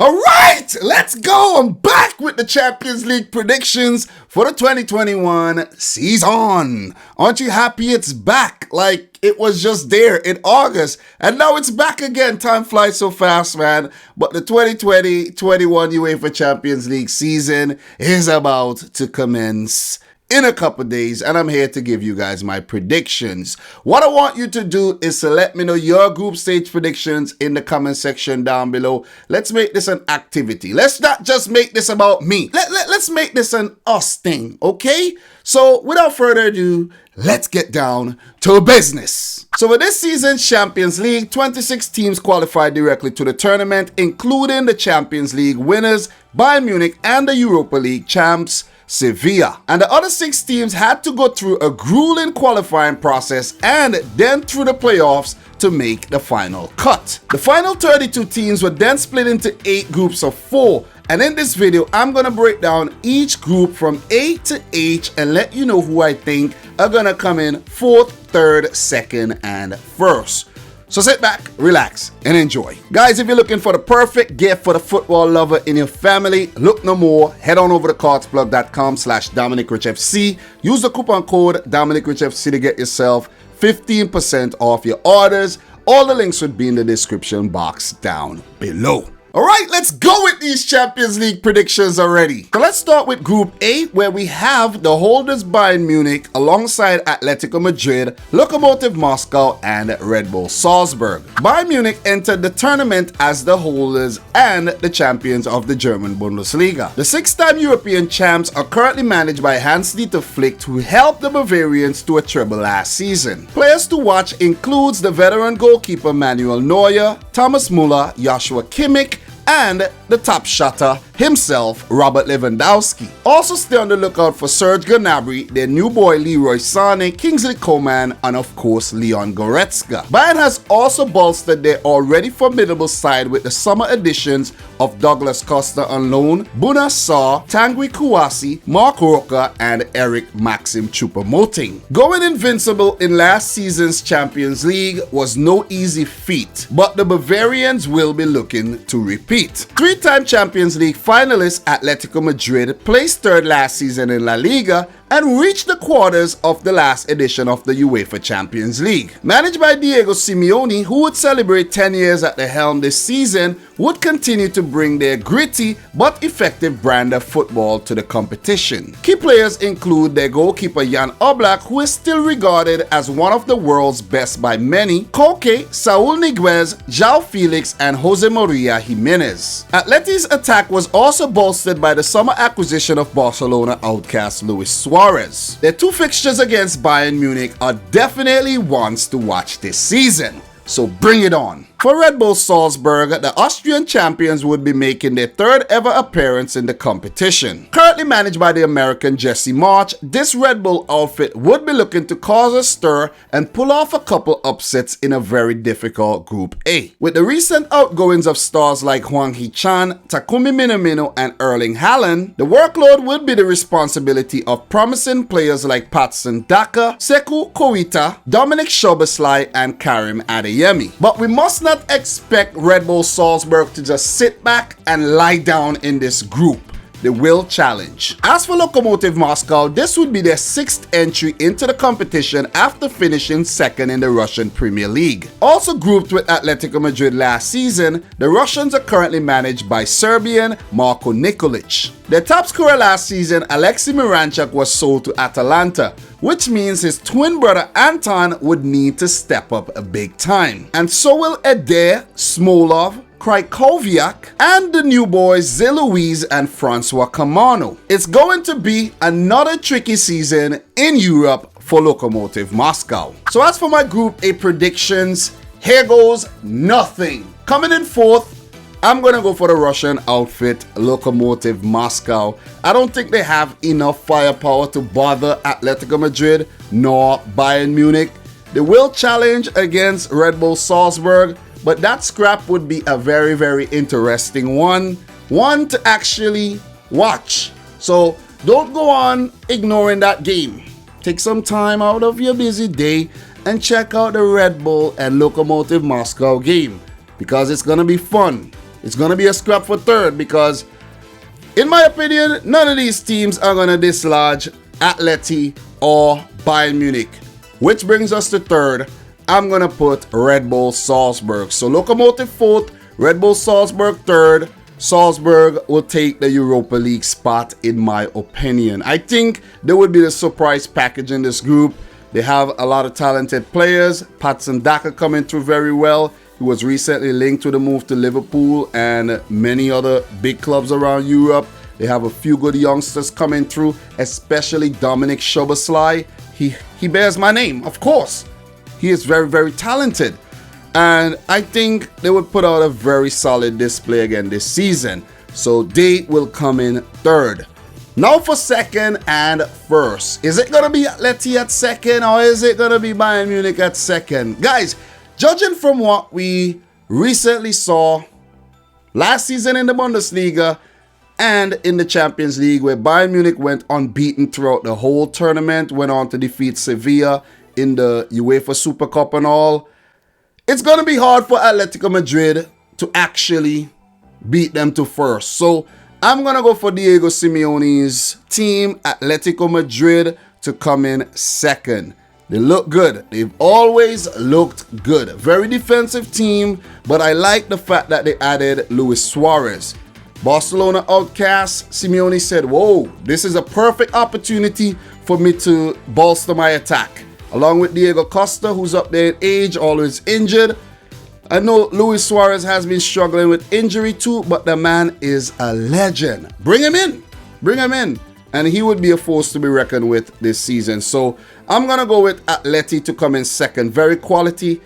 All right, let's go. I'm back with the Champions League predictions for the 2021 season. Aren't you happy it's back? Like it was just there in August and now it's back again. Time flies so fast, man. But the 2020-21 UEFA Champions League season is about to commence in a couple days, and I'm here to give you guys my predictions. What I want you to do is to let me know your group stage predictions in the comment section down below. Let's make this an activity. Let's not just make this about me. Let's make this an us thing, okay? So without further ado, let's get down to business. So for this season's Champions League, 26 teams qualified directly to the tournament, including the Champions League winners, Bayern Munich, and the Europa League champs, Sevilla. And the other 6 teams had to go through a grueling qualifying process and then through the playoffs to make the final cut. The final 32 teams were then split into 8 groups of 4. And in this video, I'm going to break down each group from A to H and let you know who I think are going to come in 4th, 3rd, 2nd, and 1st. So sit back, relax, and enjoy. Guys, if you're looking for the perfect gift for the football lover in your family, look no more. Head on over to cardsplug.com/Dominic Rich FC. Use the coupon code Dominic Rich FC to get yourself 15% off your orders. All the links would be in the description box down below. All right, let's go with these Champions League predictions already. So let's start with Group A, where we have the holders Bayern Munich alongside Atletico Madrid, Lokomotiv Moscow, and Red Bull Salzburg. Bayern Munich entered the tournament as the holders and the champions of the German Bundesliga. The 6-time European champs are currently managed by Hans-Dieter Flick, who helped the Bavarians to a treble last season. Players to watch includes the veteran goalkeeper Manuel Neuer, Thomas Muller, Joshua Kimmich, and the top shotter himself, Robert Lewandowski. Also stay on the lookout for Serge Gnabry, their new boy Leroy Sané, Kingsley Coman, and of course Leon Goretzka. Bayern has also bolstered their already formidable side with the summer additions of Douglas Costa on loan, Bouna Sarr, Tanguy Kouassi, Marc Roca, and Eric Maxim Choupo-Moting. Going invincible in last season's Champions League was no easy feat, but the Bavarians will be looking to repeat. 3-time Champions League finalist Atletico Madrid placed 3rd last season in La Liga and reached the quarters of the last edition of the UEFA Champions League. Managed by Diego Simeone, who would celebrate 10 years at the helm this season, would continue to bring their gritty but effective brand of football to the competition. Key players include their goalkeeper Jan Oblak, who is still regarded as one of the world's best by many, Koke, Saúl Ñíguez, João Felix, and Jose Maria Jimenez. Atleti's attack was also bolstered by the summer acquisition of Barcelona outcast Luis Suarez. Their 2 fixtures against Bayern Munich are definitely ones to watch this season. So bring it on. For Red Bull Salzburg, the Austrian champions would be making their 3rd ever appearance in the competition. Currently managed by the American Jesse March, this Red Bull outfit would be looking to cause a stir and pull off a couple upsets in a very difficult Group A. With the recent outgoings of stars like Hwang Hee-chan, Takumi Minamino, and Erling Haaland, the workload would be the responsibility of promising players like Patson Daka, Sekou Koita, Dominic Szoboszlai, and Karim Adeyemi. But we must not expect Red Bull Salzburg to just sit back and lie down in this group. They will challenge. As for Lokomotiv Moscow, this would be their 6th entry into the competition after finishing 2nd in the Russian Premier League. Also grouped with Atletico Madrid last season, the Russians are currently managed by Serbian Marko Nikolic. Their top scorer last season, Alexei Miranchuk, was sold to Atalanta, which means his twin brother Anton would need to step up a big time. And so will Eder, Smolov, Krychowiak, and the new boys Zé-Louis and Francois Camano. It's going to be another tricky season in Europe for Lokomotiv Moscow. So as for my Group A predictions, here goes nothing. Coming in 4th, I'm going to go for the Russian outfit, Lokomotiv Moscow. I don't think they have enough firepower to bother Atletico Madrid nor Bayern Munich. They will challenge against Red Bull Salzburg, but that scrap would be a very, very interesting one to actually watch. So don't go on ignoring that game. Take some time out of your busy day and check out the Red Bull and Lokomotiv Moscow game because it's going to be fun. It's going to be a scrap for third because, in my opinion, none of these teams are going to dislodge Atleti or Bayern Munich. Which brings us to third. I'm going to put Red Bull Salzburg. So Lokomotiv fourth, Red Bull Salzburg third. Salzburg will take the Europa League spot in my opinion. I think they would be the surprise package in this group. They have a lot of talented players. Patson Daka coming through very well. He was recently linked to the move to Liverpool and many other big clubs around Europe. They have a few good youngsters coming through, especially Dominic Szoboszlai. He bears my name, of course. He is very, very talented. And I think they would put out a very solid display again this season. So they will come in third. Now for second and first. Is it going to be Atleti at second or is it going to be Bayern Munich at second? Guys, judging from what we recently saw last season in the Bundesliga and in the Champions League, where Bayern Munich went unbeaten throughout the whole tournament, went on to defeat Sevilla in the UEFA Super Cup and all, it's going to be hard for Atletico Madrid to actually beat them to first. So I'm going to go for Diego Simeone's team, Atletico Madrid, to come in second. They look good. They've always looked good. Very defensive team, but I like the fact that they added Luis Suarez. Barcelona outcast, Simeone said, whoa, this is a perfect opportunity for me to bolster my attack. Along with Diego Costa, who's up there in age, always injured. I know Luis Suarez has been struggling with injury too, but the man is a legend. Bring him in. Bring him in. And he would be a force to be reckoned with this season. So I'm going to go with Atleti to come in second. Very quality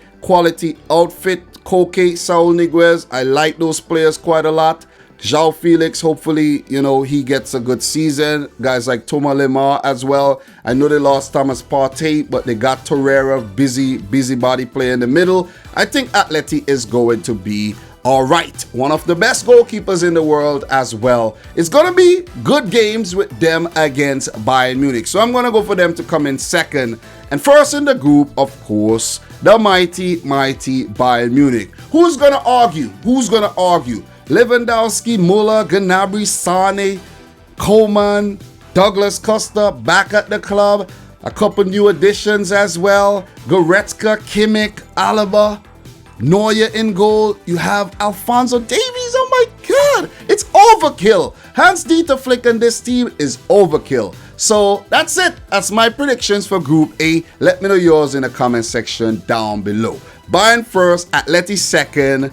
outfit. Koke, Saul Niguez. I like those players quite a lot. João Felix, hopefully, he gets a good season. Guys like Thomas Lemar as well. I know they lost Thomas Partey, but they got Torreira, busybody player in the middle. I think Atleti is going to be all right. One of the best goalkeepers in the world as well. It's going to be good games with them against Bayern Munich. So I'm going to go for them to come in second. And first in the group, of course, the mighty Bayern Munich. Who's going to argue? Lewandowski, Muller, Gnabry, Sane, Coman, Douglas Costa back at the club. A couple new additions as well. Goretzka, Kimmich, Alaba, Neuer in goal. You have Alphonso Davies. Oh my God. It's overkill. Hans-Dieter Flick and this team is overkill. So that's it. That's my predictions for Group A. Let me know yours in the comment section down below. Bayern first, Atleti second,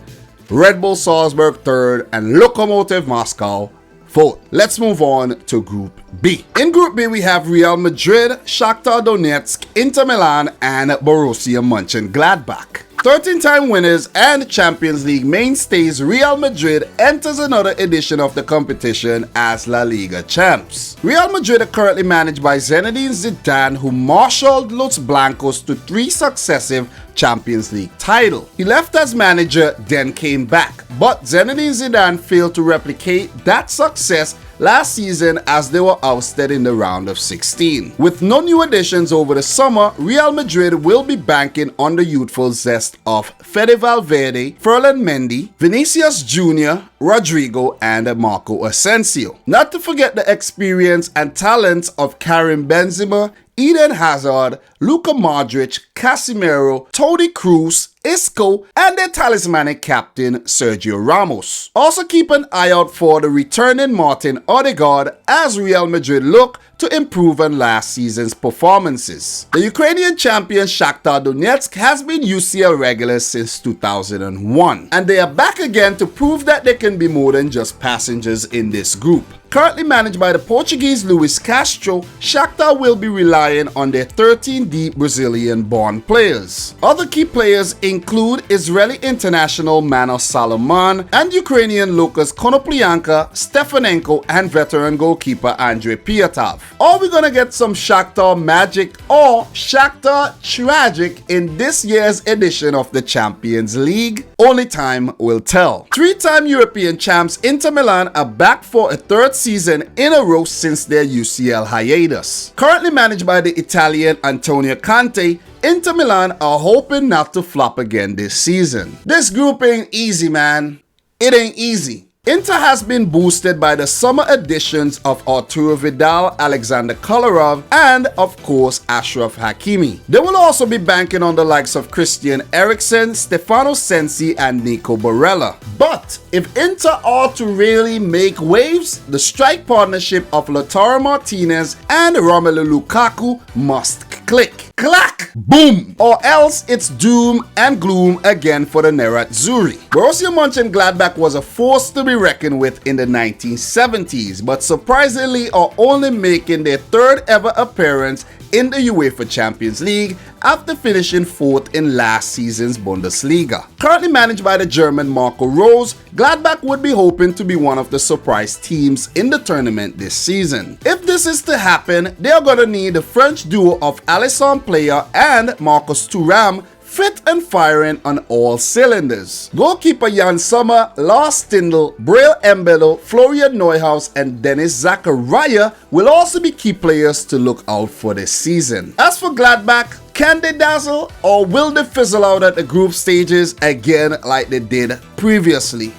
Red Bull Salzburg third, and Lokomotiv Moscow fourth. Let's move on to Group B. In Group B, we have Real Madrid, Shakhtar Donetsk, Inter Milan, and Borussia Monchengladbach. 13-time winners and Champions League mainstays, Real Madrid enters another edition of the competition as La Liga champs. Real Madrid are currently managed by Zinedine Zidane, who marshaled Los Blancos to 3 successive Champions League titles. He left as manager, then came back, but Zinedine Zidane failed to replicate that success last season as they were ousted in the round of 16. With no new additions over the summer, Real Madrid will be banking on the youthful zest of Fede Valverde, Ferland Mendy, Vinicius Jr., Rodrigo, and Marco Asensio. Not to forget the experience and talents of Karim Benzema, Eden Hazard, Luka Modric, Casemiro, Toni Kroos, Isco, and their talismanic captain Sergio Ramos. Also keep an eye out for the returning Martin Odegaard as Real Madrid look to improve on last season's performances. The Ukrainian champion Shakhtar Donetsk has been UCL regulars since 2001, and they are back again to prove that they can be more than just passengers in this group. Currently managed by the Portuguese Luis Castro, Shakhtar will be relying on their 13 deep Brazilian-born players. Other key players include Israeli international Manos Salomon and Ukrainian Lukas Konoplyanka, Stefanenko, and veteran goalkeeper Andrei Piatov. Are we gonna get some Shakhtar magic or Shakhtar tragic in this year's edition of the Champions League? Only time will tell. 3-time European champs Inter Milan are back for a third season in a row since their UCL hiatus. Currently managed by the Italian Antonio Conte, Inter Milan are hoping not to flop again this season. This group ain't easy, man. it ain't easy. Inter has been boosted by the summer additions of Arturo Vidal, Alexander Kolarov, and of course Achraf Hakimi. They will also be banking on the likes of Christian Eriksen, Stefano Sensi, and Nico Barella. But if Inter are to really make waves, the strike partnership of Lautaro Martinez and Romelu Lukaku must click. Clack! Boom! Or else it's doom and gloom again for the Nerazzurri. Borussia Monchengladbach was a force to be reckoned with in the 1970s, but surprisingly are only making their third ever appearance in the UEFA Champions League after finishing fourth in last season's Bundesliga. Currently managed by the German Marco Rose, Gladbach would be hoping to be one of the surprise teams in the tournament this season. If this is to happen, they are going to need the French duo of Alisson Player and Marcus Thuram fit and firing on all cylinders. Goalkeeper Jan Sommer, Lars Stindl, Breel Embolo, Florian Neuhaus, and Dennis Zakaria will also be key players to look out for this season. As for Gladbach, can they dazzle or will they fizzle out at the group stages again like they did previously?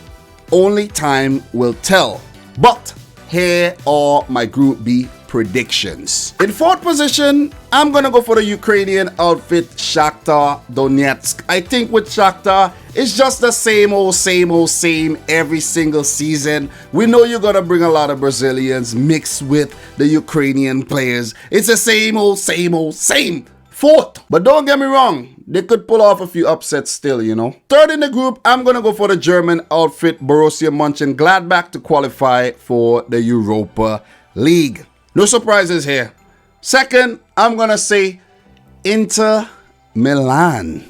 Only time will tell. But here are my Group B predictions. In fourth position, I'm gonna go for the Ukrainian outfit Shakhtar Donetsk. I think with Shakhtar, it's just the same every single season. We know you're gonna bring a lot of Brazilians mixed with the Ukrainian players. It's the same. Fourth, but don't get me wrong, they could pull off a few upsets still, you know. Third in the group, I'm gonna go for the German outfit Borussia Monchengladbach to qualify for the Europa League. No surprises here. Second, I'm gonna say Inter Milan.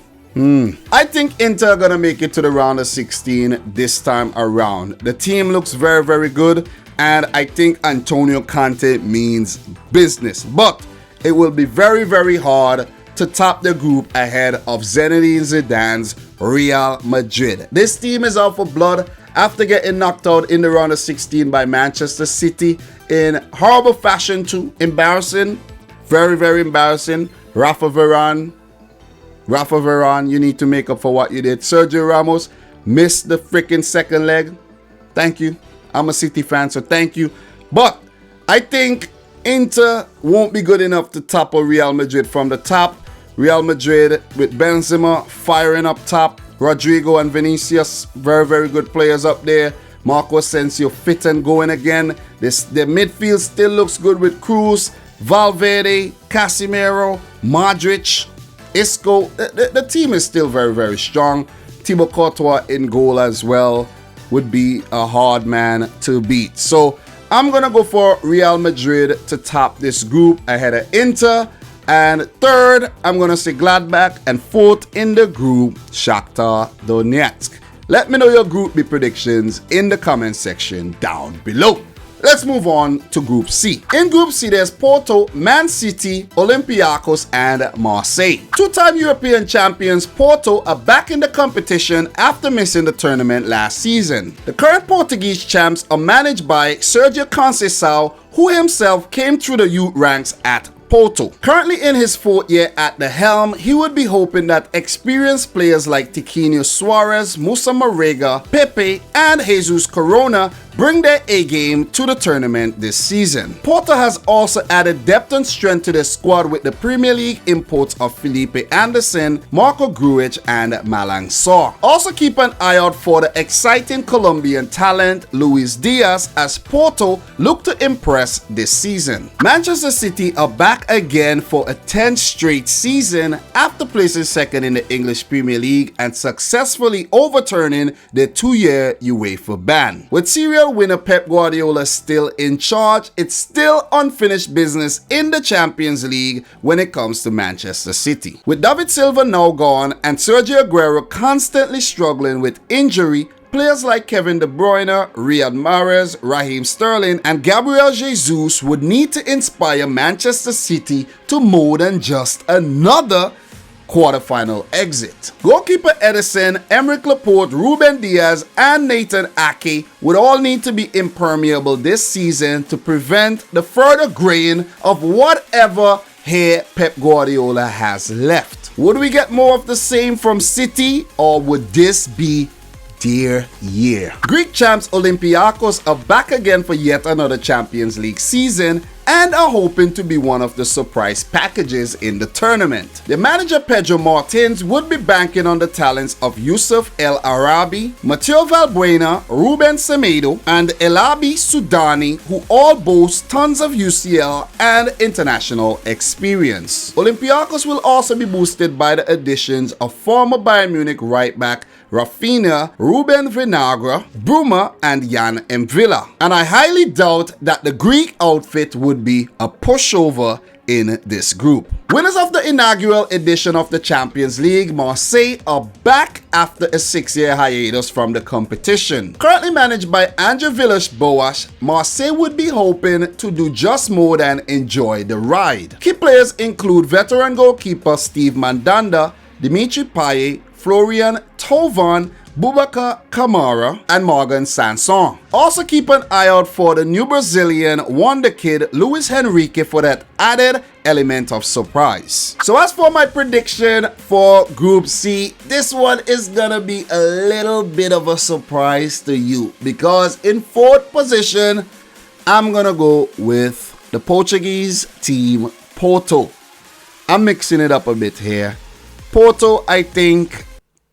I think Inter are gonna make it to the round of 16 this time around. The team looks very, very good, and I think Antonio Conte means business. But it will be very, very hard to top the group ahead of Zinedine Zidane's Real Madrid. This team is out for blood after getting knocked out in the round of 16 by Manchester City in horrible fashion too. Embarrassing. Very, very embarrassing. Rafa Varane, you need to make up for what you did. Sergio Ramos missed the freaking second leg. Thank you. I'm a City fan, so thank you. But I think Inter won't be good enough to topple Real Madrid from the top. Real Madrid with Benzema firing up top. Rodrigo and Vinicius, very, very good players up there. Marco Asensio fit and going again. The midfield still looks good with Cruz, Valverde, Casemiro, Modric, Isco. The team is still very, very strong. Thibaut Courtois in goal as well would be a hard man to beat. So I'm going to go for Real Madrid to top this group ahead of Inter. And third, I'm going to say Gladbach. And fourth in the group, Shakhtar Donetsk. Let me know your Group B predictions in the comment section down below. Let's move on to Group C. In Group C, there's Porto, Man City, Olympiakos, and Marseille. Two-time European champions Porto are back in the competition after missing the tournament last season. The current Portuguese champs are managed by Sergio Conceição, who himself came through the youth ranks at Porto. Currently in his fourth year at the helm, he would be hoping that experienced players like Tiquinho Suarez, Moussa Marega, Pepe, and Jesus Corona bring their A-game to the tournament this season. Porto has also added depth and strength to their squad with the Premier League imports of Felipe Anderson, Marco Grujic, and Malang Sarr. Also keep an eye out for the exciting Colombian talent Luis Diaz as Porto look to impress this season. Manchester City are back again for a 10th straight season after placing second in the English Premier League and successfully overturning their 2-year UEFA ban. With serial winner Pep Guardiola still in charge, it's still unfinished business in the Champions League when it comes to Manchester City. With David Silva now gone and Sergio Aguero constantly struggling with injury, players like Kevin De Bruyne, Riyad Mahrez, Raheem Sterling, and Gabriel Jesus would need to inspire Manchester City to more than just another quarterfinal exit. Goalkeeper Edison, Emerick Laporte, Ruben Diaz, and Nathan Ake would all need to be impermeable this season to prevent the further graying of whatever hair Pep Guardiola has left. Would we get more of the same from City, or would this be their year. Greek champs Olympiakos are back again for yet another Champions League season and are hoping to be one of the surprise packages in the tournament. The manager Pedro Martins would be banking on the talents of Yusuf El Arabi, Mateo Valbuena, Ruben Semedo, and Elabi Sudani, who all boast tons of UCL and international experience. Olympiakos will also be boosted by the additions of former Bayern Munich right back Rafinha, Ruben Vinagre, Bruma, and Jan Mvila. And I highly doubt that the Greek outfit would be a pushover in this group. Winners of the inaugural edition of the Champions League, Marseille, are back after a 6-year hiatus from the competition. Currently managed by Andre Villas-Boas, Marseille would be hoping to do just more than enjoy the ride. Key players include veteran goalkeeper Steve Mandanda, Dimitri Payet, Florian Thauvin, Boubacar Kamara, and Morgan Sanson. Also keep an eye out for the new Brazilian wonder kid Luis Henrique for that added element of surprise. So as for my prediction for Group C, this one is gonna be a little bit of a surprise to you because in fourth position, I'm gonna go with the Portuguese team Porto. I'm mixing it up a bit here. Porto, I think,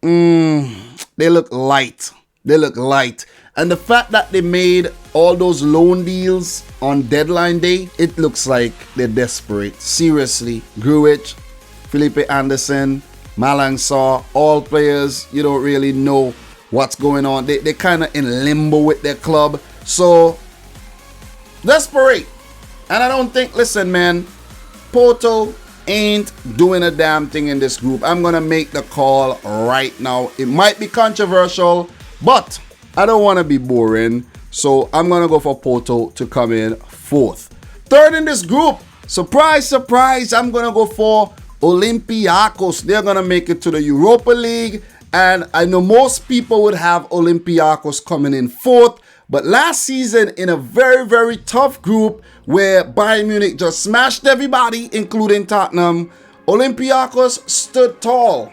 they look light. They look light. And the fact that they made all those loan deals on deadline day, it looks like they're desperate. Seriously. Grujic, Felipe Anderson, Malang Sarr, all players, you don't really know what's going on. They're kind of in limbo with their club. So, desperate. And I don't think, listen, man, Porto ain't doing a damn thing in this group. I'm gonna make the call right now. It might be controversial, but I don't want to be boring, so I'm gonna go for Porto to come in fourth. Third in this group, surprise, surprise, I'm gonna go for Olympiakos. They're gonna make it to the Europa League, and I know most people would have Olympiakos coming in fourth. But last season, in a very, very tough group where Bayern Munich just smashed everybody, including Tottenham, Olympiakos stood tall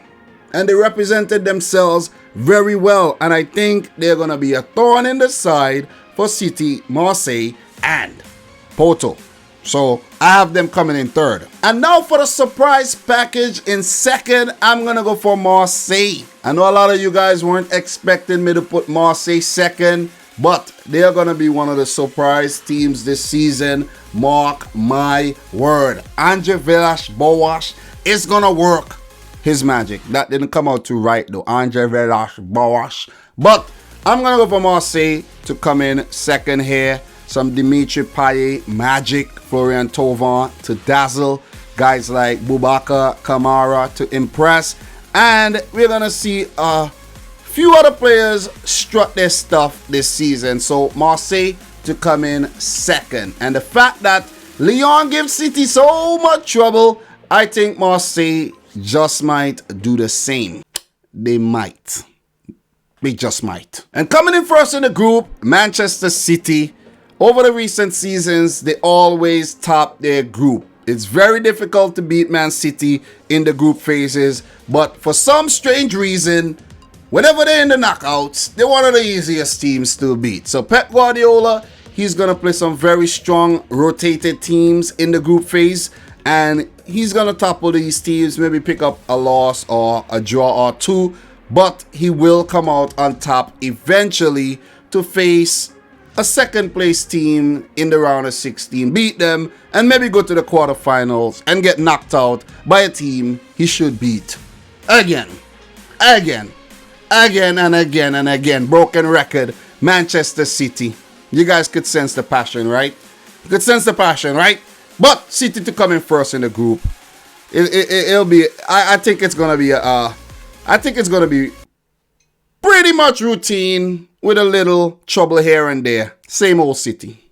and they represented themselves very well. And I think they're going to be a thorn in the side for City, Marseille, and Porto. So I have them coming in third. And now for the surprise package in second, I'm going to go for Marseille. I know a lot of you guys weren't expecting me to put Marseille second, but they are going to be one of the surprise teams this season. Mark my word. Andre Villas-Boas is going to work his magic. That didn't come out too right though. Andre Villas-Boas. But I'm going to go for Marseille to come in second here. Some Dimitri Payet magic. Florian Thauvin to dazzle. Guys like Boubacar Kamara to impress. And we're going to see few other players strut their stuff this season. So Marseille to come in second. And the fact that Lyon gives City so much trouble, I think Marseille just might do the same. They might. They just might. And coming in first in the group, Manchester City. Over the recent seasons, they always top their group. It's very difficult to beat Man City in the group phases. But for some strange reason, whenever they're in the knockouts, they're one of the easiest teams to beat. So Pep Guardiola, he's going to play some very strong rotated teams in the group phase. And he's going to topple these teams, maybe pick up a loss or a draw or two. But he will come out on top eventually to face a second place team in the round of 16, beat them, and maybe go to the quarterfinals and get knocked out by a team he should beat. Again. And again. Broken record. Manchester City. You guys could sense the passion, right? You could sense the passion, right? But City to come in first in the group. It'll be. I think it's gonna be. I think it's gonna be pretty much routine with a little trouble here and there. Same old City.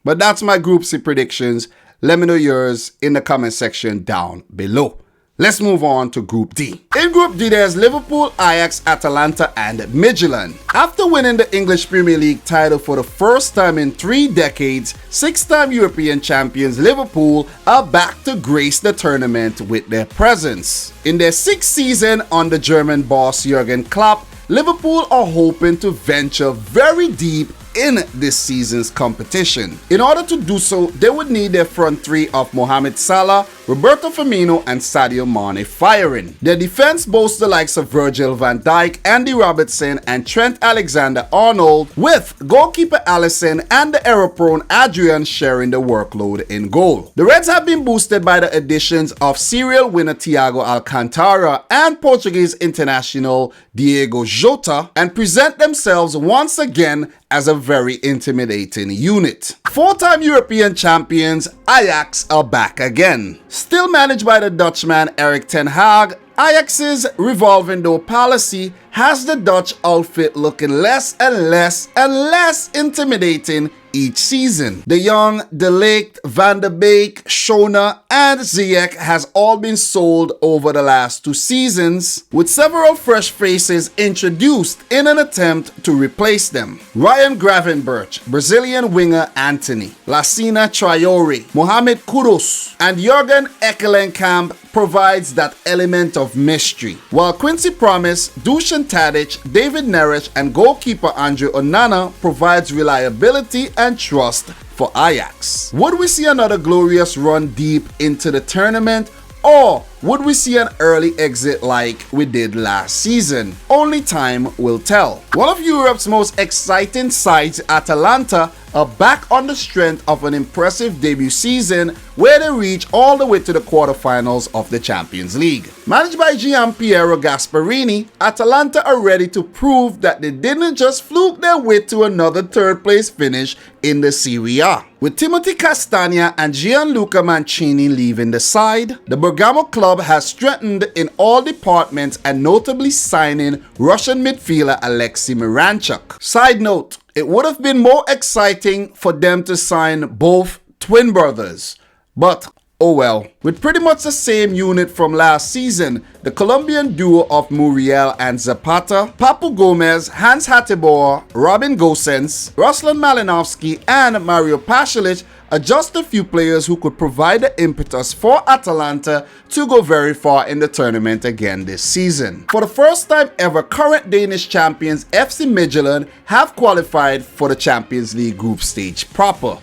But that's my Group C predictions. Let me know yours in the comment section down below. Let's move on to Group D. In Group D, there's Liverpool, Ajax, Atalanta, and Midtjylland. After winning the English Premier League title for the first time in 3 decades, 6-time European champions Liverpool are back to grace the tournament with their presence. In their 6th season under German boss Jurgen Klopp, Liverpool are hoping to venture very deep in this season's competition. In order to do so, they would need their front three of Mohamed Salah, Roberto Firmino, and Sadio Mane firing. Their defense boasts the likes of Virgil van Dijk, Andy Robertson, and Trent Alexander-Arnold, with goalkeeper Alisson and the error-prone Adrian sharing the workload in goal. The Reds have been boosted by the additions of serial winner Thiago Alcantara and Portuguese international Diego Jota, and present themselves once again as a very intimidating unit. Four-time European champions Ajax are back again. Still managed by the Dutchman Erik ten Hag, Ajax's revolving door policy has the Dutch outfit looking less and less intimidating each season. The young De Ligt, Van de Beek, Schöne, and Ziyech has all been sold over the last 2 seasons, with several fresh faces introduced in an attempt to replace them. Ryan Gravenberch, Brazilian winger Anthony, Lassina Traore, Mohamed Kudus, and Jurgen Ekkelenkamp provides that element of mystery, while Quincy Promes, Dusan Tadic, David Neres, and goalkeeper Andre Onana provides reliability and trust for Ajax. Would we see another glorious run deep into the tournament, or would we see an early exit like we did last season? Only time will tell. One of Europe's most exciting sides, Atalanta, are back on the strength of an impressive debut season where they reach all the way to the quarterfinals of the Champions League. Managed by Gianpiero Gasperini, Atalanta are ready to prove that they didn't just fluke their way to another third-place finish in the Serie A. With Timothy Castagna and Gianluca Mancini leaving the side, the Bergamo club has strengthened in all departments, and notably signing Russian midfielder Alexei Miranchuk. Side note, it would have been more exciting for them to sign both twin brothers, but oh well. With pretty much the same unit from last season, the Colombian duo of Muriel and Zapata, Papu Gomez, Hans Hateboer, Robin Gosens, Ruslan Malinovsky, and Mario Pasalic are just a few players who could provide the impetus for Atalanta to go very far in the tournament again this season. For the first time ever, current Danish champions FC Midtjylland have qualified for the Champions League group stage proper.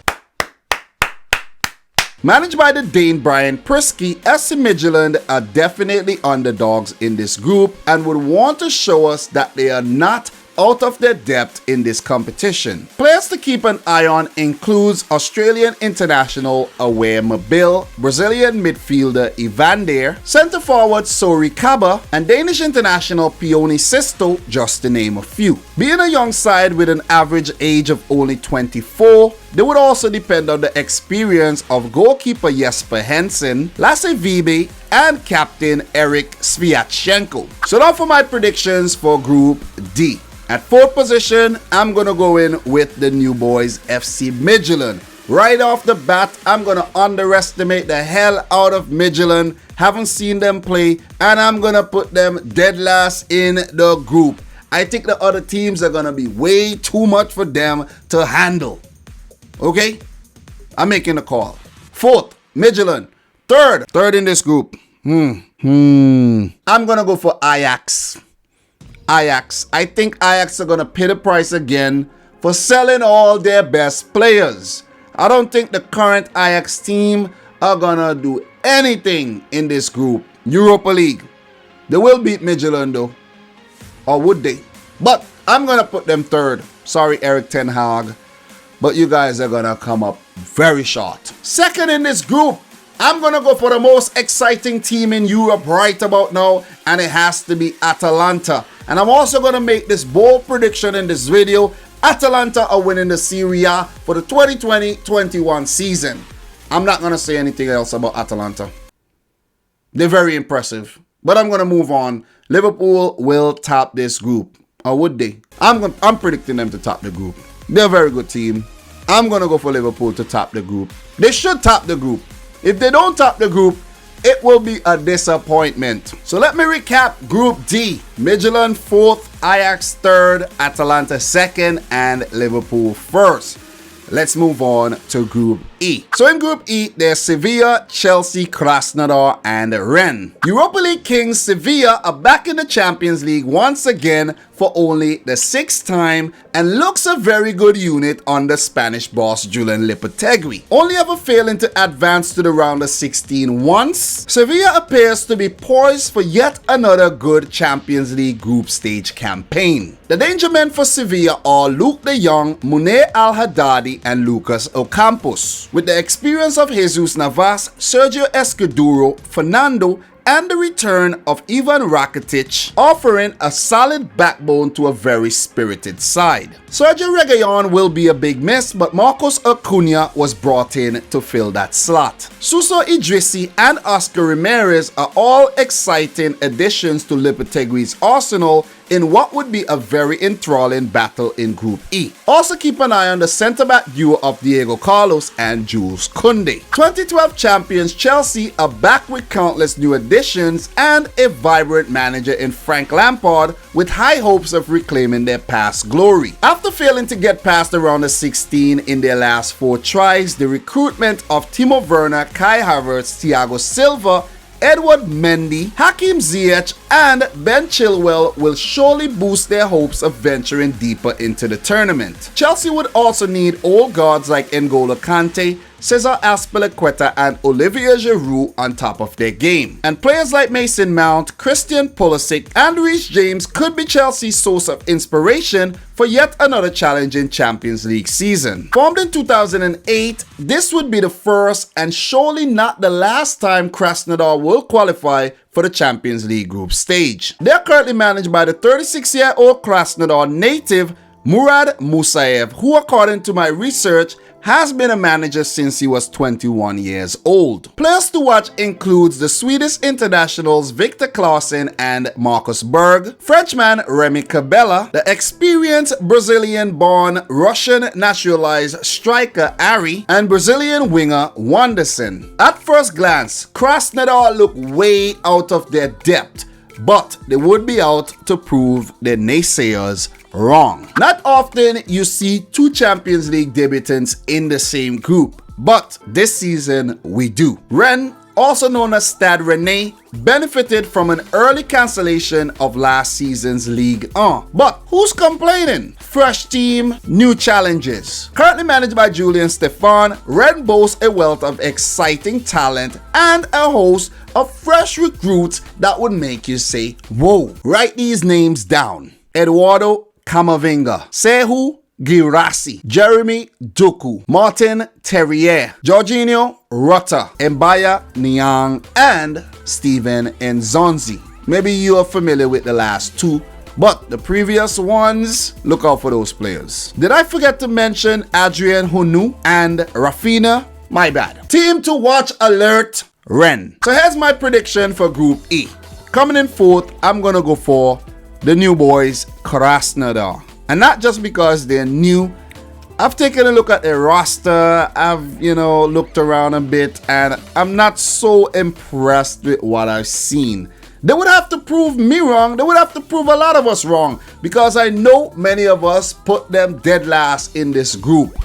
Managed by the Dane Brian Prisky, FC Midtjylland are definitely underdogs in this group and would want to show us that they are not out of their depth in this competition. Players to keep an eye on includes Australian international Aware Mabil, Brazilian midfielder Evander, centre forward Sori Kaba, and Danish international Pioni Sisto, just to name a few. Being a young side with an average age of only 24, they would also depend on the experience of goalkeeper Jesper Hensen, Lasse Vibe, and captain Erik Sviatchenko. So now for my predictions for Group D. At 4th position, I'm going to go in with the new boys FC Midtjylland. Right off the bat, I'm going to underestimate the hell out of Midtjylland. Haven't seen them play, and I'm going to put them dead last in the group. I think the other teams are going to be way too much for them to handle. Okay? I'm making a call. 4th, Midtjylland. 3rd in this group. I'm going to go for Ajax. I think Ajax are going to pay the price again for selling all their best players. I don't think the current Ajax team are going to do anything in this group. Europa League. They will beat Midtjylland though. Or would they? But I'm going to put them 3rd. Sorry, Erik ten Hag. But you guys are going to come up very short. 2nd in this group, I'm going to go for the most exciting team in Europe right about now, and it has to be Atalanta. And I'm also going to make this bold prediction in this video. Atalanta are winning the Serie A for the 2020-21 season. I'm not going to say anything else about Atalanta. They're very impressive. But I'm going to move on. Liverpool will top this group. Or would they? I'm predicting them to top the group. They're a very good team. I'm going to go for Liverpool to top the group. They should top the group. If they don't top the group, it will be a disappointment. So let me recap Group D. Midtjylland 4th, Ajax 3rd, Atalanta 2nd, and Liverpool 1st. Let's move on to Group E. So in Group E, there's Sevilla, Chelsea, Krasnodar, and Rennes. Europa League kings Sevilla are back in the Champions League once again for only the 6th time and looks a very good unit under Spanish boss Julen Lopetegui. Only ever failing to advance to the round of 16 once, Sevilla appears to be poised for yet another good Champions League group stage campaign. The danger men for Sevilla are Luke de Jong, Munir Al-Haddadi, and Lucas Ocampos. With the experience of Jesus Navas, Sergio Escudero, Fernando, and the return of Ivan Rakitic, offering a solid backbone to a very spirited side. Sergio Reguilon will be a big miss, but Marcos Acuna was brought in to fill that slot. Suso Idrissi and Oscar Ramirez are all exciting additions to Lopetegui's arsenal in what would be a very enthralling battle in Group E. Also keep an eye on the centre-back duo of Diego Carlos and Jules Koundé. 2012 champions Chelsea are back with countless new additions and a vibrant manager in Frank Lampard with high hopes of reclaiming their past glory. After failing to get past the round of 16 in their last 4 tries, the recruitment of Timo Werner, Kai Havertz, Thiago Silva, Edward Mendy, Hakim Ziyech, and Ben Chilwell will surely boost their hopes of venturing deeper into the tournament. Chelsea would also need old guards like N'Golo Kante, Cesar Azpilicueta, and Olivier Giroud on top of their game. And players like Mason Mount, Christian Pulisic, and Reece James could be Chelsea's source of inspiration for yet another challenging Champions League season. Formed in 2008, this would be the first and surely not the last time Krasnodar will qualify for the Champions League group stage. They are currently managed by the 36-year-old Krasnodar native Murad Musaev, who according to my research has been a manager since he was 21 years old. Players to watch includes the Swedish internationals Victor Claesson and Marcus Berg, Frenchman Remy Cabella, the experienced Brazilian-born Russian naturalized striker Ari, and Brazilian winger Wanderson. At first glance, Krasnodar look way out of their depth, but they would be out to prove their naysayers wrong. Not often you see 2 Champions League debutants in the same group, but this season we do. Rennes, also known as Stade Rennais, benefited from an early cancellation of last season's Ligue 1. But who's complaining? Fresh team, new challenges. Currently managed by Julian Stefan, Rennes boasts a wealth of exciting talent and a host of fresh recruits that would make you say, whoa. Write these names down. Eduardo Camavinga, Sehu Girassi, Jeremy Doku, Martin Terrier, Jorginho Rutter, Mbaya Niang, and Steven Nzonzi. Maybe you are familiar with the last 2, but the previous ones, look out for those players. Did I forget to mention Adrien Hunou and Rafinha? My bad. Team to watch alert, Rennes. So here's my prediction for Group E. Coming in 4th, I'm gonna go for the new boys, Krasnodar. And not just because they're new. I've taken a look at their roster. I've, looked around a bit, and I'm not so impressed with what I've seen. They would have to prove me wrong. They would have to prove a lot of us wrong, because I know many of us put them dead last in this group.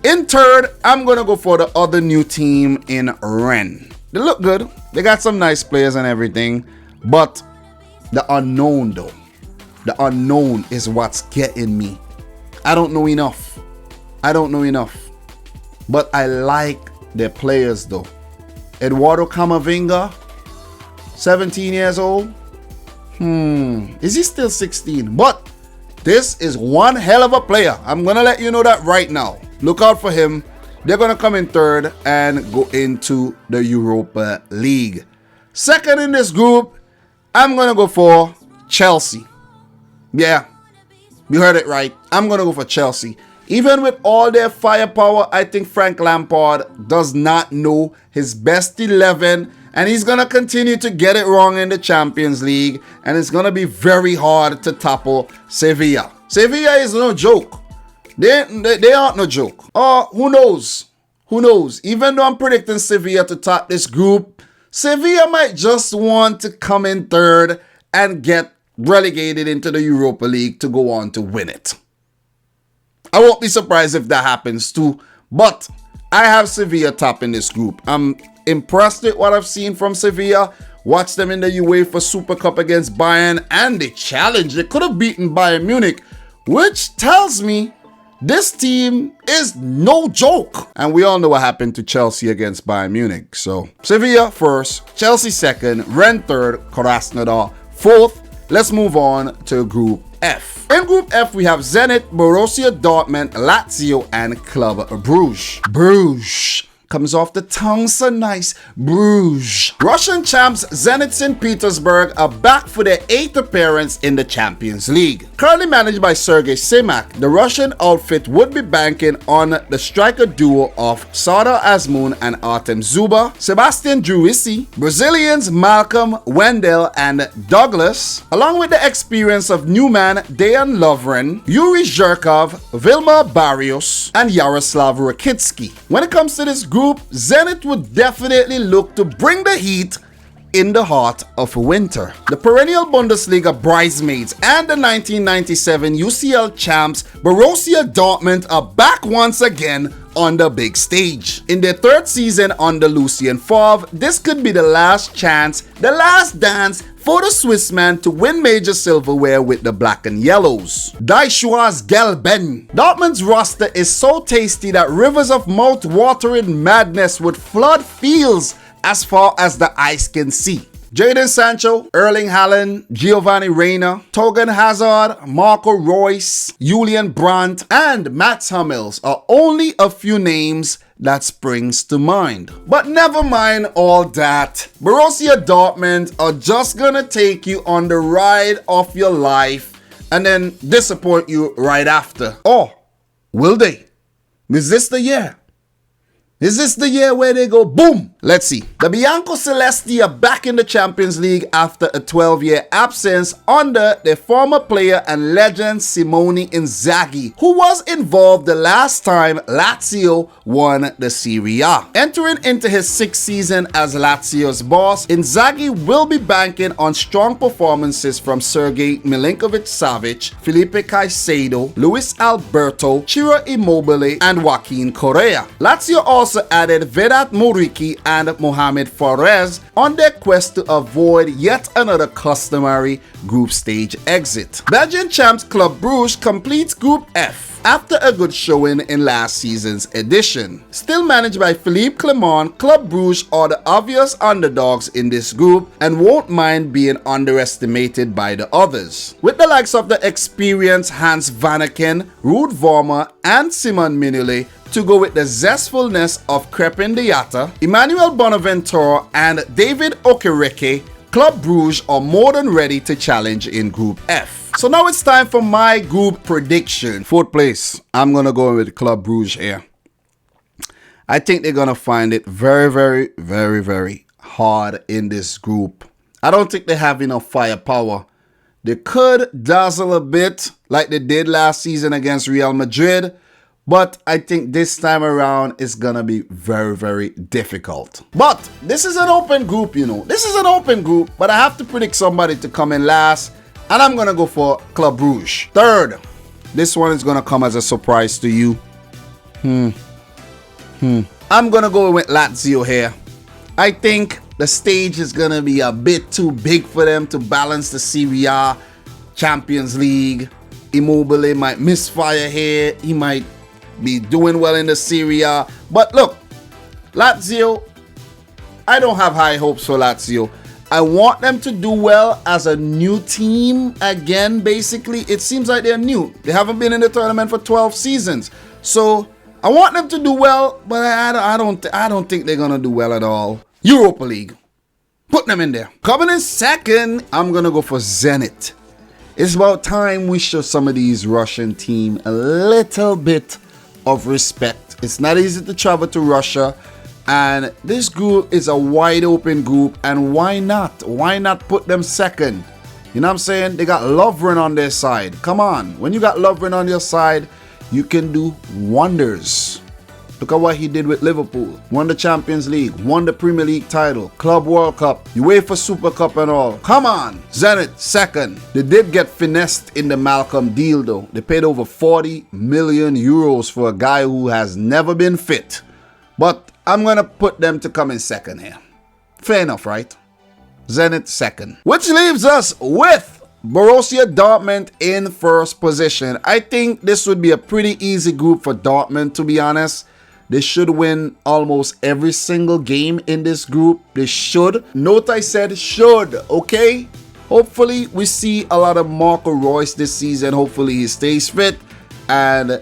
In 3rd, I'm going to go for the other new team in Rennes. They look good. They got some nice players and everything, but the unknown though. The unknown is what's getting me. I don't know enough. But I like their players though. Eduardo Camavinga, 17 years old. Is he still 16? But this is one hell of a player. I'm going to let you know that right now. Look out for him. They're going to come in 3rd and go into the Europa League. 2nd in this group, I'm going to go for Chelsea. Yeah, you heard it right. I'm going to go for Chelsea. Even with all their firepower, I think Frank Lampard does not know his best 11, and he's going to continue to get it wrong in the Champions League, and it's going to be very hard to topple Sevilla. Sevilla is no joke. They aren't no joke. Who knows? Even though I'm predicting Sevilla to top this group, Sevilla might just want to come in 3rd and get relegated into the Europa League to go on to win it. I won't be surprised if that happens too, but I have Sevilla topping this group. I'm impressed with what I've seen from Sevilla. Watched them in the UEFA Super Cup against Bayern, and they challenged. They could have beaten Bayern Munich, which tells me this team is no joke. And we all know what happened to Chelsea against Bayern Munich. So Sevilla first, Chelsea second, Rennes third, Krasnodar fourth. Let's move on to Group F. In Group F, we have Zenit, Borussia Dortmund, Lazio, and Club Brugge. Brugge. Comes off the tongue so nice. Bruges. Russian champs Zenit St. Petersburg are back for their 8th appearance in the Champions League. Currently managed by Sergei Semak, the Russian outfit would be banking on the striker duo of Sardar Azmoun and Artem Zuba, Sebastian Druisi, Brazilians Malcolm Wendell and Douglas, along with the experience of Newman Dejan Lovren, Yuri Zhirkov, Vilma Barrios, and Yaroslav Rakitsky. When it comes to this group, Zenit would definitely look to bring the heat in the heart of winter. The perennial Bundesliga bridesmaids and the 1997 UCL champs Borussia Dortmund are back once again on the big stage. In their 3rd season under Lucien Favre, this could be the last chance, the last dance for the Swissman to win major silverware with the black and yellows. Die Schwarz-Gelben. Dortmund's roster is so tasty that rivers of mouth-watering madness would flood fields as far as the eyes can see. Jadon Sancho, Erling Haaland, Giovanni Reina, Torgan Hazard, Marco Reus, Julian Brandt, and Mats Hummels are only a few names that springs to mind. But never mind all that. Borussia Dortmund are just gonna take you on the ride of your life and then disappoint you right after. Or will they? Is this the year? Is this the year where they go boom? Let's see. The Bianco Celesti are back in the Champions League after a 12-year absence under their former player and legend Simone Inzaghi, who was involved the last time Lazio won the Serie A. Entering into his 6th season as Lazio's boss, Inzaghi will be banking on strong performances from Sergei Milinkovic-Savic, Felipe Caicedo, Luis Alberto, Ciro Immobile, and Joaquin Correa. Lazio also added Vedat Muriqi and Mohamed Fares on their quest to avoid yet another customary group stage exit. Belgian champs Club Brugge completes Group F after a good showing in last season's edition. Still managed by Philippe Clement, Club Brugge are the obvious underdogs in this group and won't mind being underestimated by the others. With the likes of the experienced Hans Vanaken, Ruud Vormer, and Simon Mignolet to go with the zestfulness of Crepin Diatta, Emmanuel Bonaventure, and David Okereke, Club Brugge are more than ready to challenge in Group F. So now it's time for my group prediction. 4th place, I'm going to go with Club Brugge here. I think they're going to find it very hard in this group. I don't think they have enough firepower. They could dazzle a bit like they did last season against Real Madrid, but I think this time around it's gonna be very difficult. But this is an open group, you know. This is an open group, but I have to predict somebody to come in last, and I'm gonna go for Club Brugge. 3rd, this one is gonna come as a surprise to you. I'm gonna go with Lazio here. I think the stage is gonna be a bit too big for them to balance the Serie A, Champions League. Immobile might misfire here. He might be doing well in the Serie A. But look, Lazio, I don't have high hopes for Lazio. I want them to do well as a new team again, basically. It seems like they're new. They haven't been in the tournament for 12 seasons. So I want them to do well, but I don't think they're going to do well at all. Europa League. Put them in there. Coming in 2nd, I'm going to go for Zenit. It's about time we show some of these Russian teams a little bit of respect. It's not easy to travel to Russia, and this group is a wide open group, and why not put them 2nd? You know what I'm saying? They got Lovren on their side. Come on, when you got Lovren on your side, you can do wonders. Look at what he did with Liverpool. Won the Champions League, won the Premier League title, Club World Cup, UEFA Super Cup and all. Come on, Zenit 2nd. They did get finessed in the Malcolm deal though. They paid over 40 million euros for a guy who has never been fit. But I'm going to put them to come in second here. Fair enough, right? Zenit second. Which leaves us with Borussia Dortmund in first position. I think this would be a pretty easy group for Dortmund, to be honest. They should win almost every single game in this group. They should. Note I said should, okay? Hopefully we see a lot of Marco Reus this season. Hopefully he stays fit and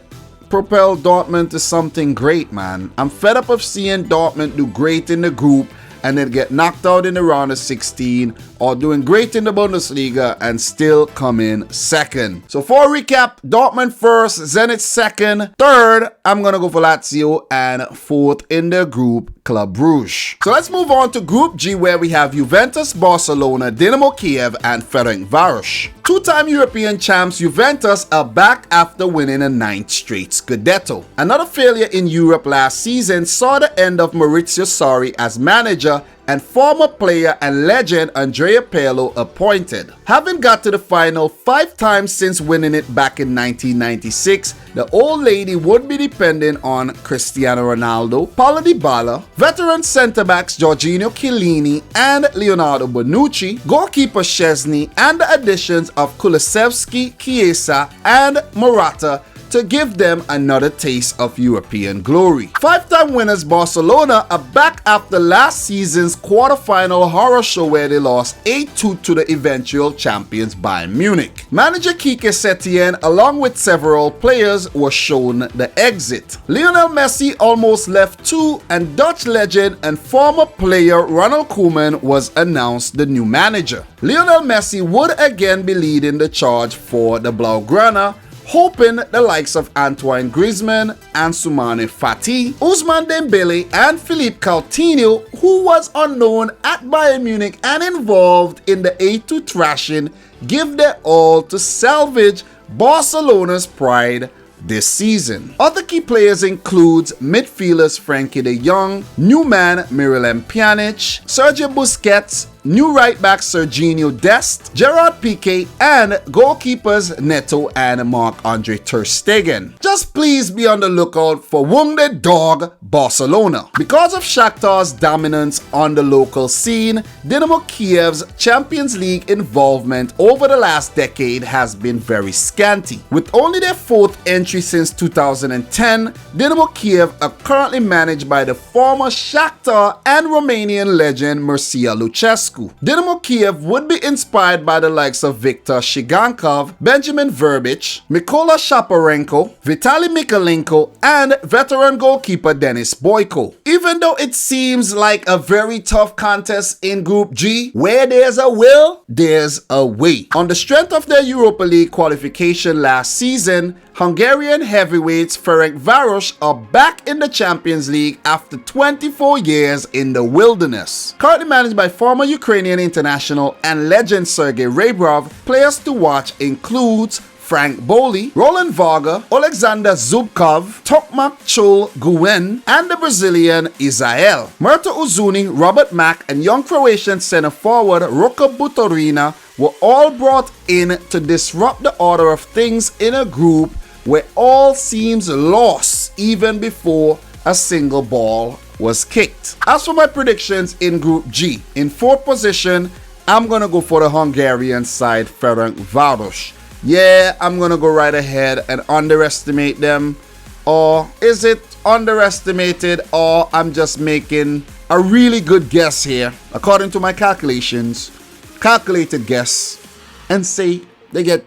propel Dortmund to something great, man. I'm fed up of seeing Dortmund do great in the group and then get knocked out in the round of 16, or doing great in the Bundesliga and still come in second. So for a recap, Dortmund first, Zenit second, third, I'm gonna go for Lazio, and fourth in the group, Club Brugge. So let's move on to Group G, where we have Juventus, Barcelona, Dynamo Kiev, and Ferencvaros. Two-time European champs Juventus are back after winning a 9th straight Scudetto. Another failure in Europe last season saw the end of Maurizio Sarri as manager and former player and legend Andrea Pirlo appointed. Having got to the final 5 times since winning it back in 1996, the old lady would be depending on Cristiano Ronaldo, Paulo Dybala, veteran centre-backs Jorginho Chiellini and Leonardo Bonucci, goalkeeper Szczesny, and the additions of Kulusevski, Chiesa, and Morata to give them another taste of European glory. 5-time winners Barcelona are back after last season's quarter-final horror show where they lost 8-2 to the eventual champions Bayern Munich. Manager Quique Setien, along with several players, was shown the exit. Lionel Messi almost left too, and Dutch legend and former player Ronald Koeman was announced the new manager. Lionel Messi would again be leading the charge for the Blaugrana, hoping the likes of Antoine Griezmann, Ansoumana Fati, Ousmane Dembele, and Philippe Coutinho, who was unknown at Bayern Munich and involved in the 8-2 thrashing, give their all to salvage Barcelona's pride this season. Other key players include midfielders Frankie de Jong, new man Miralem Pjanic, Sergio Busquets, new right back Serginho Dest, Gerard Piqué, and goalkeepers Neto and Marc-Andre ter Stegen. Just please be on the lookout for wounded dog Barcelona. Because of Shakhtar's dominance on the local scene, Dynamo Kiev's Champions League involvement over the last decade has been very scanty. With only their 4th entry since 2010, Dynamo Kiev are currently managed by the former Shakhtar and Romanian legend Mircea Lucescu. Dynamo Kiev would be inspired by the likes of Viktor Shigankov, Benjamin Verbic, Mykola Shaparenko, Vitaly Mikalenko, and veteran goalkeeper Denis Boyko. Even though it seems like a very tough contest in Group G, where there's a will, there's a way. On the strength of their Europa League qualification last season, Hungarian heavyweights Ferencvaros are back in the Champions League after 24 years in the wilderness. Currently managed by former Ukrainian international and legend Sergei Rebrov, players to watch includes Frank Boli, Roland Varga, Alexander Zubkov, Tokmak Chol Guen, and the Brazilian Isael. Murta Uzuni, Robert Mack, and young Croatian center forward Roka Butorina were all brought in to disrupt the order of things in a group where all seems lost even before a single ball was kicked. As for my predictions in Group G, in 4th position, I'm gonna go for the Hungarian side, Ferencvaros. Yeah, I'm gonna go right ahead and underestimate them. Or is it underestimated, or I'm just making a really good guess here, according to my calculations, calculated guess, and say they get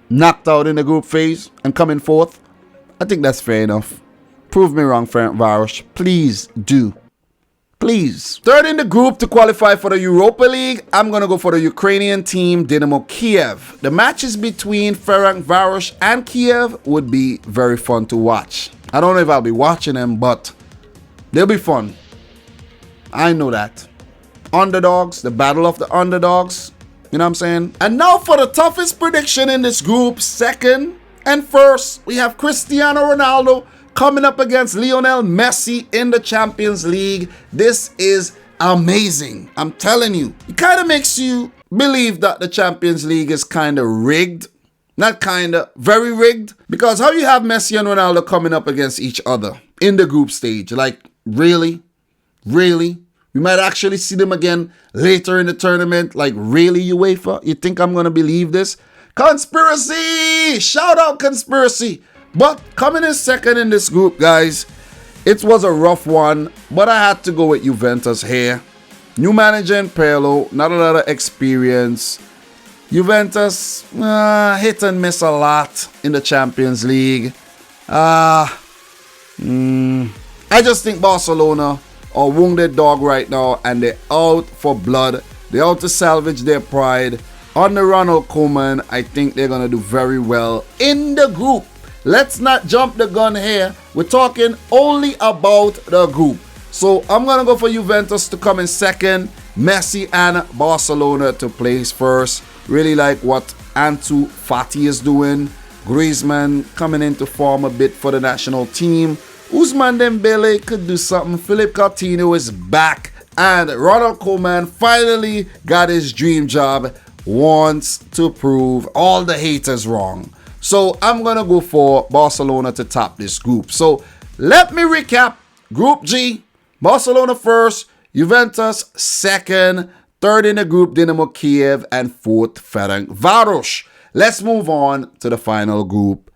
knocked out in the group phase and come in 4th? I think that's fair enough. Prove me wrong, Ferencvaros. Please do. Please. 3rd in the group to qualify for the Europa League, I'm going to go for the Ukrainian team, Dynamo Kiev. The matches between Ferencvaros and Kiev would be very fun to watch. I don't know if I'll be watching them, but they'll be fun. I know that. Underdogs, the battle of the underdogs. You know what I'm saying? And now for the toughest prediction in this group, 2nd and 1st, we have Cristiano Ronaldo coming up against Lionel Messi in the Champions League. This is amazing. I'm telling you. It kind of makes you believe that the Champions League is kind of rigged. Not kind of, very rigged. Because how you have Messi and Ronaldo coming up against each other in the group stage? Like, Really? Really? We might actually see them again later in the tournament. Like, really, UEFA? You think I'm going to believe this? Conspiracy! Shout out conspiracy! But coming in second in this group, guys, it was a rough one, but I had to go with Juventus here. New manager in Pirlo, not a lot of experience. Juventus, hit and miss a lot in the Champions League. I just think Barcelona are wounded dog right now, and they're out for blood. They're out to salvage their pride. Under Ronald Koeman, I think they're going to do very well in the group. Let's not jump the gun here. We're talking only about the group. So I'm going to go for Juventus to come in second. Messi and Barcelona to place first. Really like what Ansu Fati is doing. Griezmann coming into form a bit for the national team. Ousmane Dembele could do something. Philippe Coutinho is back. And Ronald Koeman finally got his dream job. Wants to prove all the haters wrong. So I'm going to go for Barcelona to top this group. So let me recap. Group G, Barcelona first, Juventus second, third in the group, Dynamo Kiev, and fourth, Ferencvaros. Let's move on to the final group.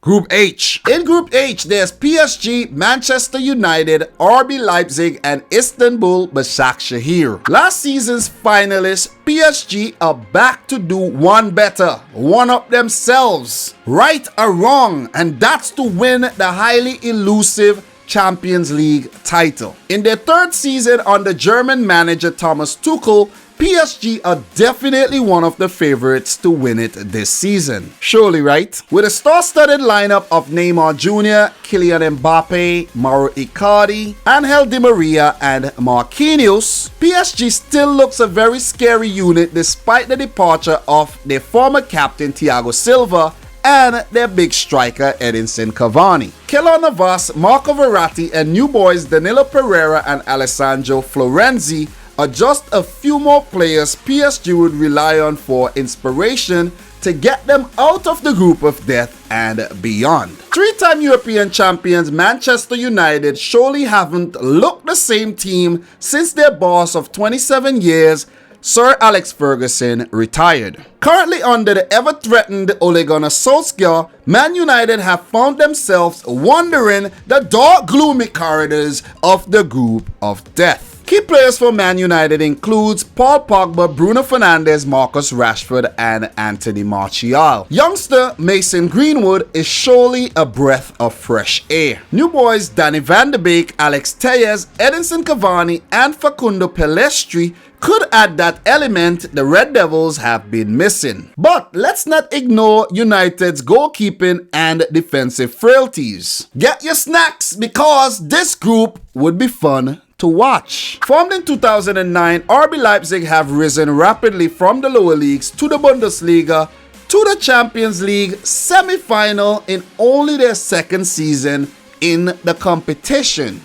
Group H. In Group H, there's PSG, Manchester United, RB Leipzig, and Istanbul Başakşehir. Last season's finalists, PSG are back to do one better, one up themselves, right or wrong, and that's to win the highly elusive Champions League title. In their third season under German manager Thomas Tuchel, PSG are definitely one of the favorites to win it this season. Surely, right? With a star-studded lineup of Neymar Jr., Kylian Mbappe, Mauro Icardi, Angel Di Maria, and Marquinhos, PSG still looks a very scary unit despite the departure of their former captain Thiago Silva and their big striker Edinson Cavani. Keylor Navas, Marco Verratti, and new boys Danilo Pereira and Alessandro Florenzi are just a few more players PSG would rely on for inspiration to get them out of the group of death and beyond. Three-time European champions Manchester United surely haven't looked the same team since their boss of 27 years, Sir Alex Ferguson, retired. Currently under the ever-threatened Ole Gunnar Solskjaer, Man United have found themselves wandering the dark, gloomy corridors of the group of death. Key players for Man United includes Paul Pogba, Bruno Fernandes, Marcus Rashford, and Anthony Martial. Youngster Mason Greenwood is surely a breath of fresh air. New boys Danny van de Beek, Alex Telles, Edinson Cavani, and Facundo Pellistri could add that element the Red Devils have been missing. But let's not ignore United's goalkeeping and defensive frailties. Get your snacks because this group would be fun to watch. Formed in 2009, RB Leipzig have risen rapidly from the lower leagues to the Bundesliga to the Champions League semi-final in only their second season in the competition.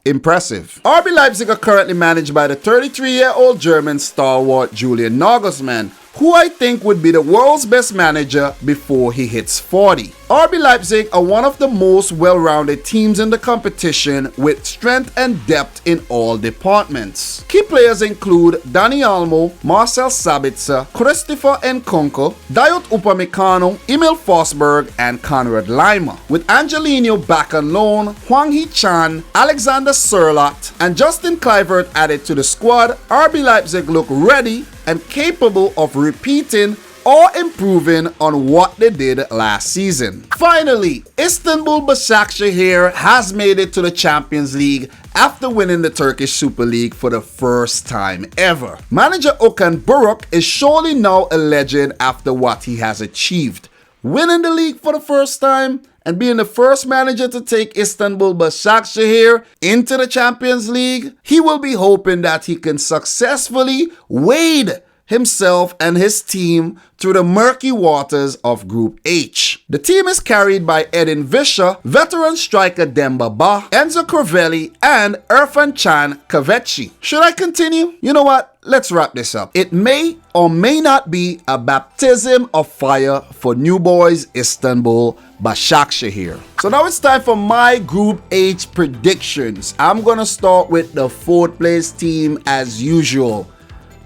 Impressive. RB Leipzig are currently managed by the 33-year-old German stalwart Julian Nagelsmann, who I think would be the world's best manager before he hits 40. RB Leipzig are one of the most well-rounded teams in the competition with strength and depth in all departments. Key players include Dani Olmo, Marcel Sabitzer, Christopher Nkunku, Dayot Upamecano, Emil Forsberg, and Konrad Laimer. With Angelino back on loan, Hwang Hee-chan, Alexander Sørloth, and Justin Kluivert added to the squad, RB Leipzig look ready and capable of repeating or improving on what they did last season. Finally, Istanbul Başakşehir has made it to the Champions League after winning the Turkish Super League for the first time ever. Manager Okan Buruk is surely now a legend after what he has achieved. Winning the league for the first time and being the first manager to take Istanbul Başakşehir into the Champions League, he will be hoping that he can successfully wade himself and his team through the murky waters of Group H. The team is carried by Edin Vischer, veteran striker Demba Ba, Enzo Crivelli, and Irfan Can Kavechi. Should I continue? You know what? let's wrap this up. It may or may not be a baptism of fire for new boys Istanbul Başakşehir here. So now it's time for my Group H predictions. I'm going to start with the 4th place team as usual.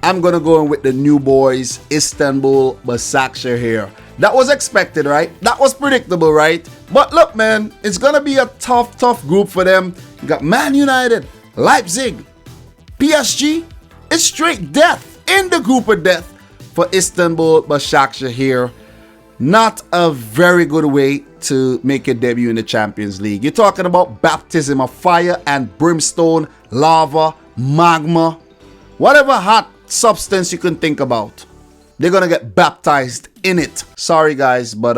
I'm going to go in with the new boys Istanbul Başakşehir here. That was expected, right? That was predictable, right? But look, man, it's going to be a tough group for them. You got Man United, Leipzig, PSG. It's straight death in the group of death for Istanbul Başakşehir here. Not a very good way to make a debut in the Champions League. You're talking about baptism of fire and brimstone, lava, magma, whatever hot substance you can think about. They're gonna get baptized in it. Sorry guys, but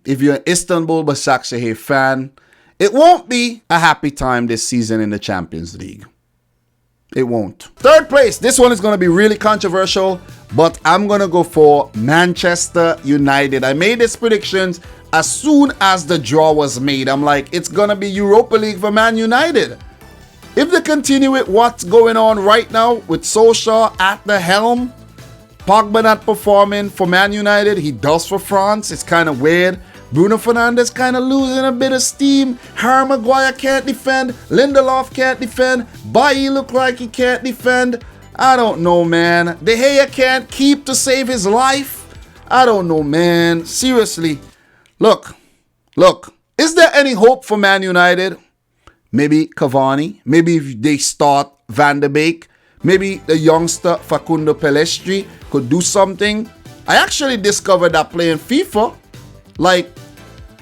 if you're an Istanbul Başakşehir fan, it won't be a happy time this season in the Champions League. It won't. 3rd place, this one is going to be really controversial, but I'm going to go for Manchester United. I made these predictions as soon as the draw was made. I'm like, it's going to be Europa League for Man United. If they continue with what's going on right now with Solskjaer at the helm, Pogba not performing for Man United, he does for France. It's kind of weird. Bruno Fernandes kind of losing a bit of steam. Harry Maguire can't defend. Lindelof can't defend. Bailly look like he can't defend. I don't know, man. De Gea can't keep to save his life. I don't know, man. Seriously. Look. Is there any hope for Man United? Maybe Cavani. Maybe if they start Van de Beek. Maybe the youngster Facundo Pellistri could do something. I actually discovered that playing FIFA, like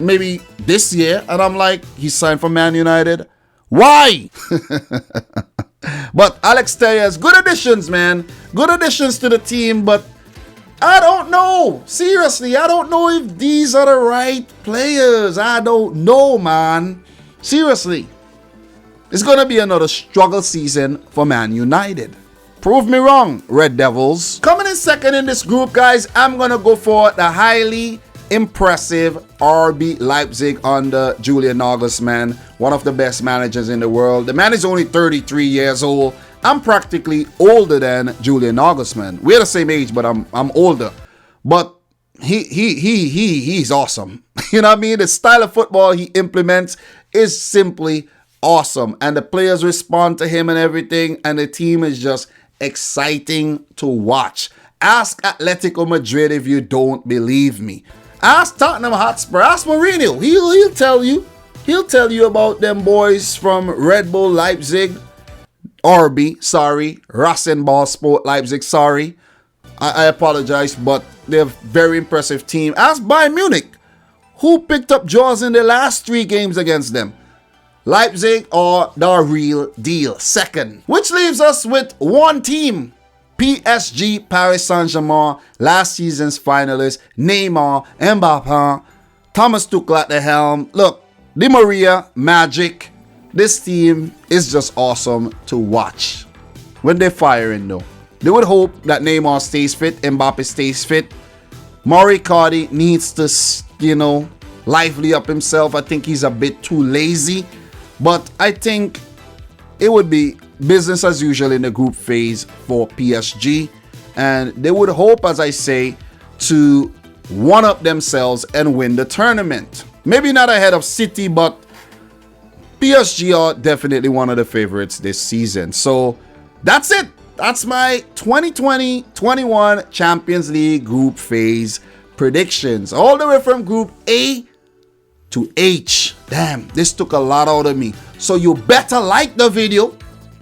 maybe this year, and I'm like, he signed for Man United. Why? But Alex Telles, good additions, man. Good additions to the team, but I don't know. Seriously, I don't know if these are the right players. I don't know, man. Seriously. It's going to be another struggle season for Man United. Prove me wrong, Red Devils. Coming in second in this group, guys, I'm going to go for the highly impressive RB Leipzig under Julian Nagelsmann, one of the best managers in the world. The man is only 33 years old. I'm practically older than Julian Nagelsmann. We're the same age, but I'm older. But he's awesome. You know what I mean? The style of football he implements is simply awesome, and the players respond to him and everything, and the team is just exciting to watch. Ask Atletico Madrid if you don't believe me. Ask Tottenham Hotspur. Ask Mourinho. He'll tell you. He'll tell you about them boys from Red Bull Leipzig. RB, sorry. Rasenball Sport Leipzig, sorry. I apologize, but they're a very impressive team. Ask Bayern Munich, who picked up draws in the last 3 games against them. Leipzig are the real deal. Second, which leaves us with one team. PSG, Paris Saint-Germain, last season's finalists, Neymar, Mbappé, Thomas Tuchel at the helm. Look, Di Maria, Magic. This team is just awesome to watch. When they're firing though, they would hope that Neymar stays fit, Mbappé stays fit. Mauro Icardi needs to, lively up himself. I think he's a bit too lazy. But I think it would be business as usual in the group phase for PSG. And they would hope, as I say, to one-up themselves and win the tournament. Maybe not ahead of City, but PSG are definitely one of the favorites this season. So that's it. That's my 2020-21 Champions League group phase predictions. All the way from Group A to H. Damn, this took a lot out of me. So you better like the video.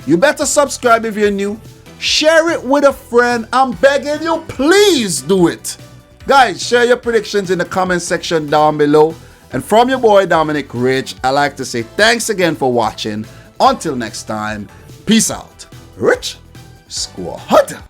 You better subscribe if you're new. Share it with a friend. I'm begging you, please do it. Guys, share your predictions in the comment section down below. And from your boy Dominic Rich, I like to say thanks again for watching. Until next time, peace out. Rich Squad.